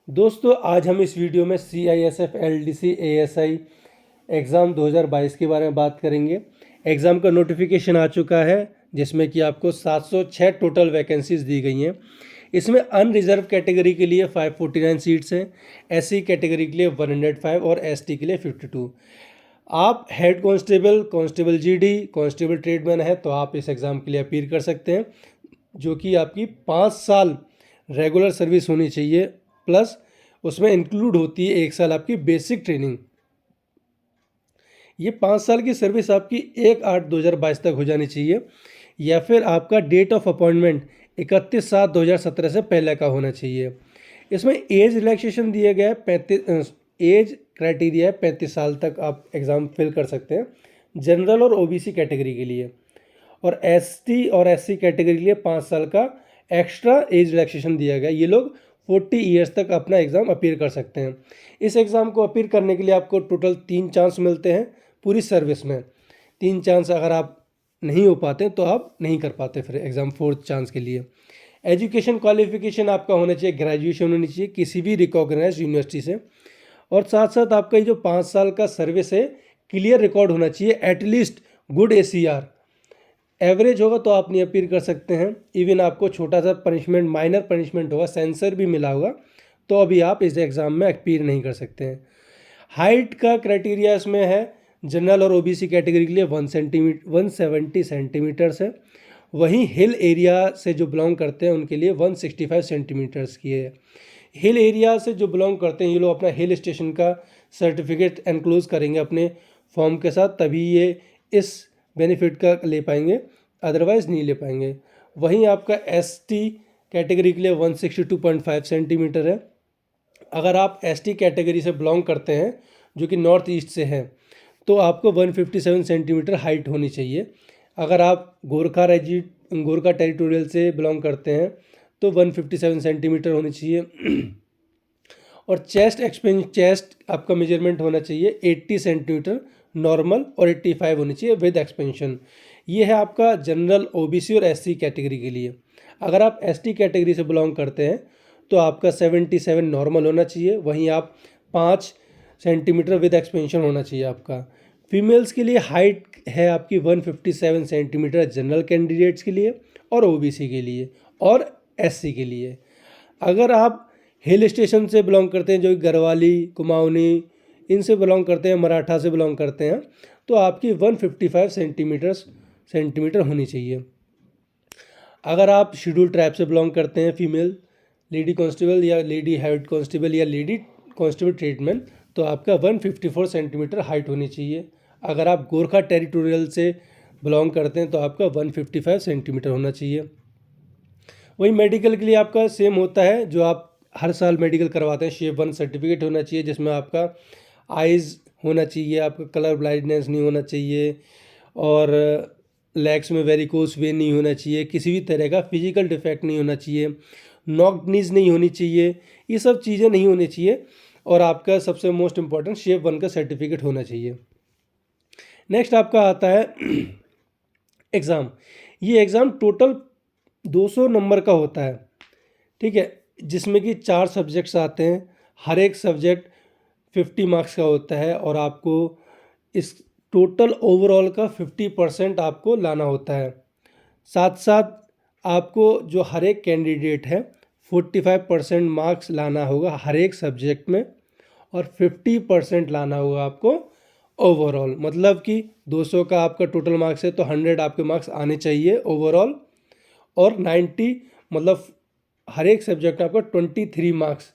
दोस्तों आज हम इस वीडियो में CISF LDC ASI एग्ज़ाम 2022 के बारे में बात करेंगे। एग्ज़ाम का नोटिफिकेशन आ चुका है जिसमें कि आपको 706 टोटल वैकेंसीज दी गई हैं। इसमें अनरिजर्व कैटेगरी के लिए 549 सीट्स हैं, SC कैटेगरी के लिए 105 और ST के लिए 52। आप head constable, constable GD, constable tradesman है तो आप इस एग्ज़ाम के लिए अपीयर कर सकते हैं, जो कि आपकी 5 साल रेगुलर सर्विस होनी चाहिए, प्लस उसमें इंक्लूड होती है 1 साल आपकी बेसिक ट्रेनिंग। ये 5 साल की सर्विस आपकी 1/8/2022 तक हो जानी चाहिए, या फिर आपका डेट ऑफ अपॉइंटमेंट 31/7/2017 से पहले का होना चाहिए। इसमें एज रिलैक्सेशन दिया गया है, 35 एज क्राइटेरिया है 35 साल तक आप एग्ज़ाम फिल कर सकते हैं जनरल और OBC कैटेगरी के लिए, और ST और SC कैटेगरी के लिए 5 साल का एक्स्ट्रा एज रिलैक्सेशन दिया गया। ये लोग 40 ईयर्स तक अपना एग्ज़ाम अपीयर कर सकते हैं। इस एग्ज़ाम को अपीयर करने के लिए आपको टोटल 3 चांस मिलते हैं पूरी सर्विस में। 3 चांस अगर आप नहीं हो पाते तो आप नहीं कर पाते फिर एग्ज़ाम 4th चांस के लिए। एजुकेशन क्वालिफिकेशन आपका होना चाहिए, ग्रेजुएशन होनी चाहिए किसी भी रिकॉग्नाइज्ड यूनिवर्सिटी से, और साथ साथ आपका ये जो 5 साल का सर्विस है क्लियर रिकॉर्ड होना चाहिए, एटलीस्ट गुड ACR। एवरेज होगा तो आप नहीं अपीयर कर सकते हैं। इवन आपको छोटा सा पनिशमेंट, माइनर पनिशमेंट होगा, सेंसर भी मिला होगा, तो अभी आप इस एग्ज़ाम में अपीयर नहीं कर सकते हैं। हाइट का क्राइटेरिया इसमें है, जनरल और OBC कैटेगरी के लिए 170 सेंटीमीटर्स है। वहीं हिल एरिया से जो बिलोंग करते हैं उनके लिए 165 सेंटीमीटर्स की है। हिल एरिया से जो बिलोंग करते हैं ये लोग अपना हिल स्टेशन का सर्टिफिकेट एनक्लोज करेंगे अपने फॉर्म के साथ, तभी ये इस बेनिफिट का ले पाएंगे, अदरवाइज़ नहीं ले पाएंगे। वहीं आपका ST कैटेगरी के लिए 162.5 सेंटीमीटर है। अगर आप ST कैटेगरी से बिलोंग करते हैं जो कि नॉर्थ ईस्ट से हैं तो आपको 157 सेंटीमीटर हाइट होनी चाहिए। अगर आप गोरखा टेरिटोरियल से बिलोंग करते हैं तो 157 सेंटीमीटर होनी चाहिए। और चेस्ट आपका मेजरमेंट होना चाहिए 80 सेंटीमीटर नॉर्मल, और 85 होनी चाहिए विद एक्सपेंशन। ये है आपका जनरल, OBC और SC कैटेगरी के लिए। अगर आप ST कैटेगरी से बिलोंग करते हैं तो आपका 77 नॉर्मल होना चाहिए, वहीं आप 5 सेंटीमीटर विद एक्सपेंशन होना चाहिए आपका। फीमेल्स के लिए हाइट है आपकी 157 सेंटीमीटर जनरल कैंडिडेट्स के लिए और OBC के लिए और SC के लिए। अगर आप हिल स्टेशन से बिलोंग करते हैं, जो गढ़वाली, कुमाऊनी, इनसे बिलोंग करते हैं, मराठा से बिलोंग करते हैं, तो आपकी 155 सेंटीमीटर होनी चाहिए। अगर आप शेड्यूल ट्राइब से बिलोंग करते हैं, फीमेल लेडी कांस्टेबल या लेडी हेड कांस्टेबल या लेडी कांस्टेबल ट्रेडमैन, तो आपका 154 सेंटीमीटर हाइट होनी चाहिए। अगर आप गोरखा टेरिटोरियल से बिलोंग करते हैं तो आपका 155 सेंटीमीटर होना चाहिए। वही मेडिकल के लिए आपका सेम होता है, जो आप हर साल मेडिकल करवाते हैं, शेप 1 सर्टिफिकेट होना चाहिए जिसमें आपका आइज़ होना चाहिए, आपका कलर ब्लाइंडनेस नहीं होना चाहिए, और लेग्स में वेरिकोस वेन नहीं होना चाहिए, किसी भी तरह का फिजिकल डिफेक्ट नहीं होना चाहिए, नॉक्ड नीज नहीं होनी चाहिए, ये सब चीज़ें नहीं होनी चाहिए, और आपका सबसे मोस्ट इम्पॉर्टेंट शेप 1 का सर्टिफिकेट होना चाहिए। नेक्स्ट आपका आता है एग्ज़ाम। ये एग्ज़ाम टोटल 200 नंबर का होता है, ठीक है, जिसमें कि 4 सब्जेक्ट्स आते हैं। हर एक सब्जेक्ट 50 मार्क्स का होता है, और आपको इस टोटल ओवरऑल का 50% आपको लाना होता है। साथ साथ आपको जो हर एक कैंडिडेट है 45% मार्क्स लाना होगा हर एक सब्जेक्ट में, और 50% लाना होगा आपको ओवरऑल। मतलब कि 200 का आपका टोटल मार्क्स है तो 100 आपके मार्क्स आने चाहिए ओवरऑल, और 90 मतलब हर एक सब्जेक्ट आपका 23 मार्क्स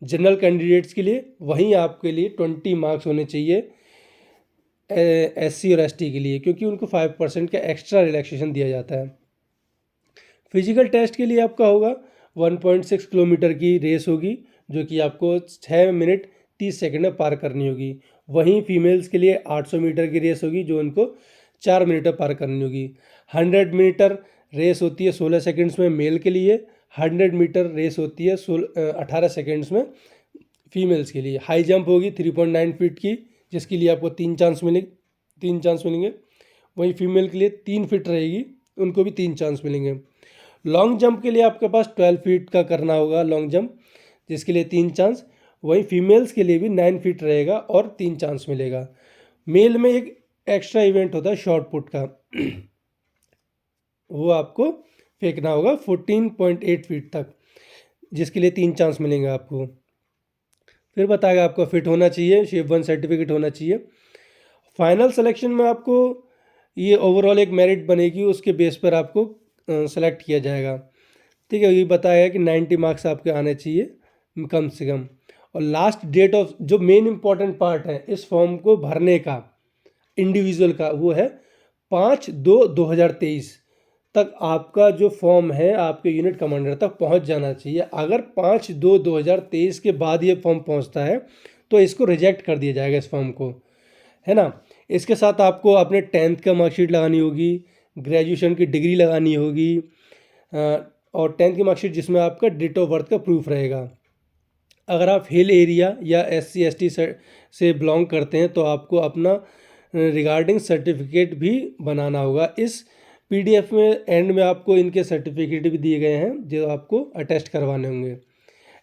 जनरल कैंडिडेट्स के लिए, वहीं आपके लिए 20 मार्क्स होने चाहिए SC और ST के लिए, क्योंकि उनको 5% का एक्स्ट्रा रिलैक्सेशन दिया जाता है। फिजिकल टेस्ट के लिए आपका होगा 1.6 किलोमीटर की रेस होगी, जो कि आपको 6 मिनट 30 सेकंड में पार करनी होगी। वहीं फीमेल्स के लिए 800 मीटर की रेस होगी, जो उनको 4 मिनट में पार करनी होगी। 100 मीटर रेस होती है 16 सेकंड्स में मेल के लिए, 100 मीटर रेस होती है 18 सेकंड्स में फीमेल्स के लिए। हाई जंप होगी 3.9 फीट की, जिसके लिए आपको 3 चांस मिलेंगे। वहीं फीमेल के लिए 3 फीट रहेगी, उनको भी 3 चांस मिलेंगे। लॉन्ग जंप के लिए आपके पास 12 फीट का करना होगा लॉन्ग जंप, जिसके लिए 3 चांस। वहीं फीमेल्स के लिए भी 9 फीट रहेगा और 3 चांस मिलेगा। मेल में एक एक्स्ट्रा इवेंट होता है शॉर्ट पुट का, वो आपको फेंकना होगा 14.8 फीट तक, जिसके लिए 3 चांस मिलेंगे आपको। फिर बताएगा आपको फिट होना चाहिए, शेप 1 सर्टिफिकेट होना चाहिए। फाइनल सिलेक्शन में आपको ये ओवरऑल एक मेरिट बनेगी, उसके बेस पर आपको सेलेक्ट किया जाएगा। ठीक है, ये बताया कि 90 मार्क्स आपके आने चाहिए कम से कम। और लास्ट डेट ऑफ, जो मेन इंपॉर्टेंट पार्ट है इस फॉर्म को भरने का इंडिविजुअल का, वो है 5/2/2023 तक आपका जो फॉर्म है आपके यूनिट कमांडर तक पहुंच जाना चाहिए। अगर 5/2/2023 के बाद ये फॉर्म पहुंचता है तो इसको रिजेक्ट कर दिया जाएगा, इस फॉर्म को, है ना। इसके साथ आपको अपने 10th का मार्कशीट लगानी होगी, ग्रेजुएशन की डिग्री लगानी होगी, और 10th की मार्कशीट जिसमें आपका डेट ऑफ बर्थ का प्रूफ रहेगा। अगर आप हिल एरिया या SC ST से बिलोंग करते हैं तो आपको अपना रिगार्डिंग सर्टिफिकेट भी बनाना होगा। इस PDF में एंड में आपको इनके सर्टिफिकेट भी दिए गए हैं जो आपको अटेस्ट करवाने होंगे।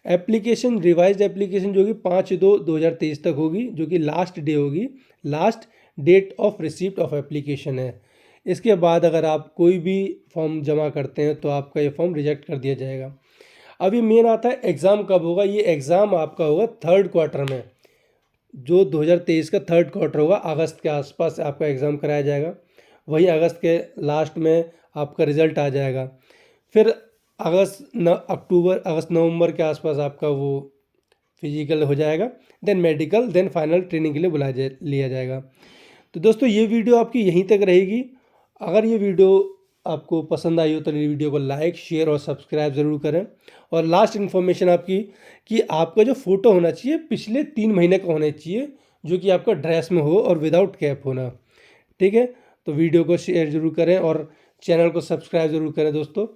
एप्लीकेशन, रिवाइज्ड एप्लीकेशन जो कि 5/2/2023 तक होगी, जो कि लास्ट डे होगी, last date of receipt of application है। इसके बाद अगर आप कोई भी फॉर्म जमा करते हैं तो आपका ये फॉर्म रिजेक्ट कर दिया जाएगा। अब ये मेन आता है एग्ज़ाम कब होगा। ये एग्ज़ाम आपका होगा 3rd क्वार्टर में, जो 2023 का 3rd क्वार्टर होगा, अगस्त के आसपास आपका एग्ज़ाम कराया जाएगा। वहीं अगस्त के लास्ट में आपका रिज़ल्ट आ जाएगा। फिर अगस्त नवंबर के आसपास आपका वो फिजिकल हो जाएगा, then medical, then final training के लिए लिया जाएगा। तो दोस्तों ये वीडियो आपकी यहीं तक रहेगी। अगर ये वीडियो आपको पसंद आई हो तो ये वीडियो को लाइक, शेयर और सब्सक्राइब ज़रूर करें। और लास्ट इन्फॉर्मेशन आपकी कि आपका जो फ़ोटो होना चाहिए पिछले 3 महीने का होना चाहिए, जो कि आपका ड्रेस में हो और विदाउट कैप होना। ठीक है, तो वीडियो को शेयर ज़रूर करें और चैनल को सब्सक्राइब ज़रूर करें दोस्तों।